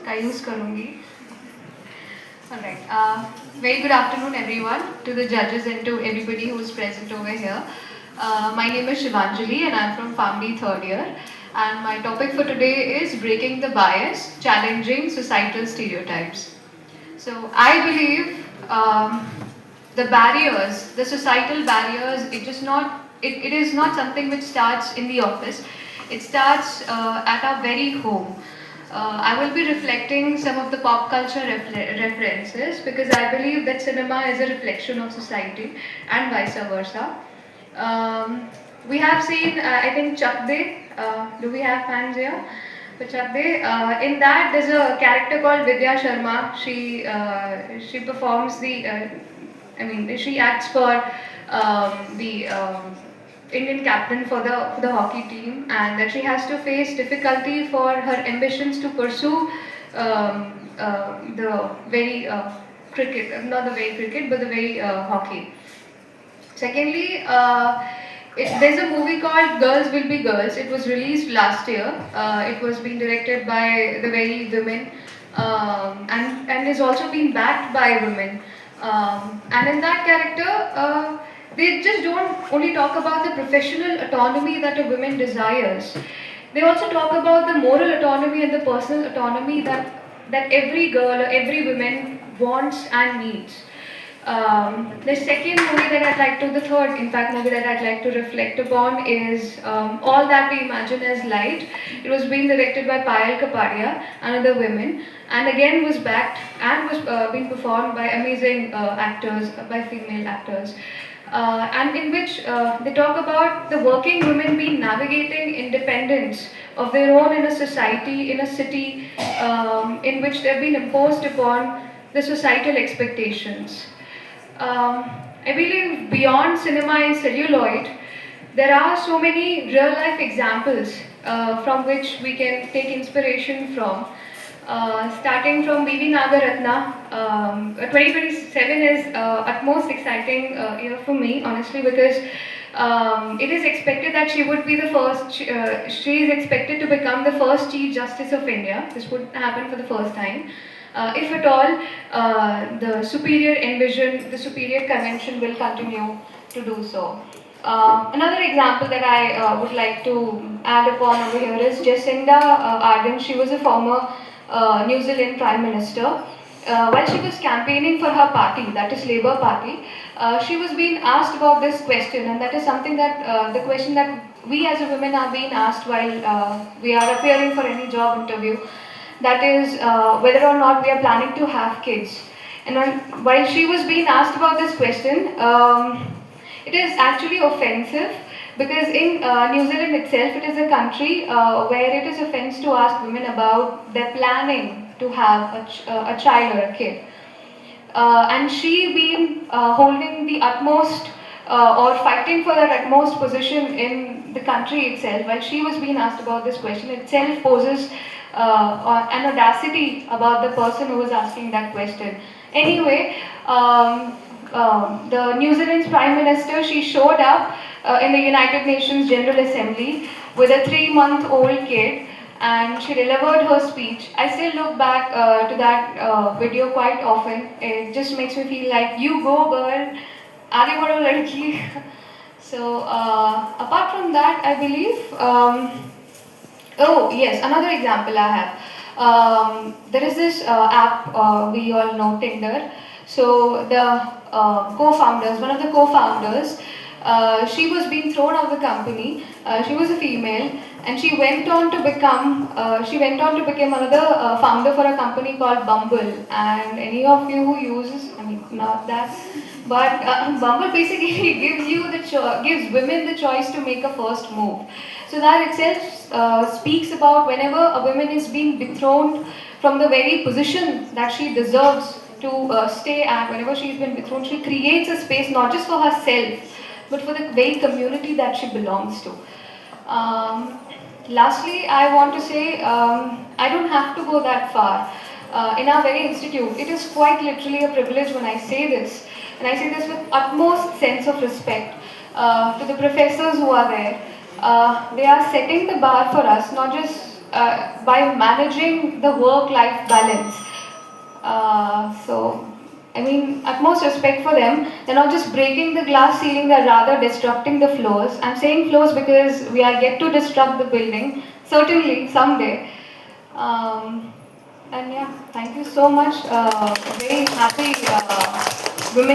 का यूज़ करूँगी. Alright. Very good afternoon, everyone, to the judges and to everybody who is present over here. My name is Shivanjali, and I'm from Family Third Year. And my topic for today is breaking the bias, challenging societal stereotypes. So I believe the barriers, the societal barriers, it is not something which starts in the office. It starts at our very home. I will be reflecting some of the pop culture references because I believe that cinema is a reflection of society and vice versa. Um, we have seen, I think, Chak De. Do we have fans here? For Chak De. In that, there's a character called Vidya Sharma. She performs she acts for the Indian captain for the hockey team, and that she has to face difficulty for her ambitions to pursue the very cricket, not the very cricket, but the very hockey. Secondly, there's a movie called Girls Will Be Girls. It was released last year. It was being directed by the very women, and is also being backed by women. And in that character, they just don't only talk about the professional autonomy that a woman desires. They also talk about the moral autonomy and the personal autonomy that every girl or every woman wants and needs. The second movie that I'd like to, the third, in fact, movie that I'd like to reflect upon is All That We Imagine as Light. It was being directed by Payal Kapadia, another woman, and again was backed and was being performed by amazing actors, by female actors. And in which they talk about the working women being navigating independence of their own in a society, in a city in which they've been imposed upon the societal expectations. I believe beyond cinema and celluloid, there are so many real life examples from which we can take inspiration from. Starting from B.V. Nagaratna, 2027 is utmost exciting year for me, honestly, because it is expected that she would be the first, she is expected to become the first Chief Justice of India. This would happen for the first time. If at all, the superior convention will continue to do so. Another example that I would like to add upon over here is Jacinda Ardern. She was a former New Zealand Prime Minister. While she was campaigning for her party, that is Labour Party, she was being asked about this question, and that is something that the question that we as a women are being asked while we are appearing for any job interview. That is whether or not we are planning to have kids. And while she was being asked about this question, it is actually offensive because in New Zealand itself, it is a country where it is offense to ask women about their planning to have a child or a kid. And she being holding the utmost or fighting for that utmost position in the country itself, while she was being asked about this question, itself poses an audacity about the person who was asking that question. Anyway, the New Zealand's Prime Minister, she showed up in the United Nations General Assembly with a 3-month-old kid, and she delivered her speech. I still look back to that video quite often. It just makes me feel like, you go girl, आगे बढ़ो लड़की. So apart from that, I believe, oh yes, another example I have. There is this app we all know, Tinder. So the co-founders, one of the co-founders, she was being thrown out of the company. She was a female, and she went on to become another founder for a company called Bumble. And any of you who uses, I mean, not that, but Bumble basically gives women the choice to make a first move. So that itself speaks about whenever a woman is being dethroned from the very position that she deserves to stay at, whenever she's been dethroned, she creates a space not just for herself, but for the very community that she belongs to. Lastly, I want to say I don't have to go that far. In our very institute, it is quite literally a privilege when I say this, and I say this with utmost sense of respect to the professors who are there. They are setting the bar for us, not just by managing the work-life balance. So, I mean, utmost respect for them. They're not just breaking the glass ceiling, they're rather disrupting the floors. I'm saying floors because we are yet to disrupt the building, certainly someday. And yeah, thank you so much. Very happy Women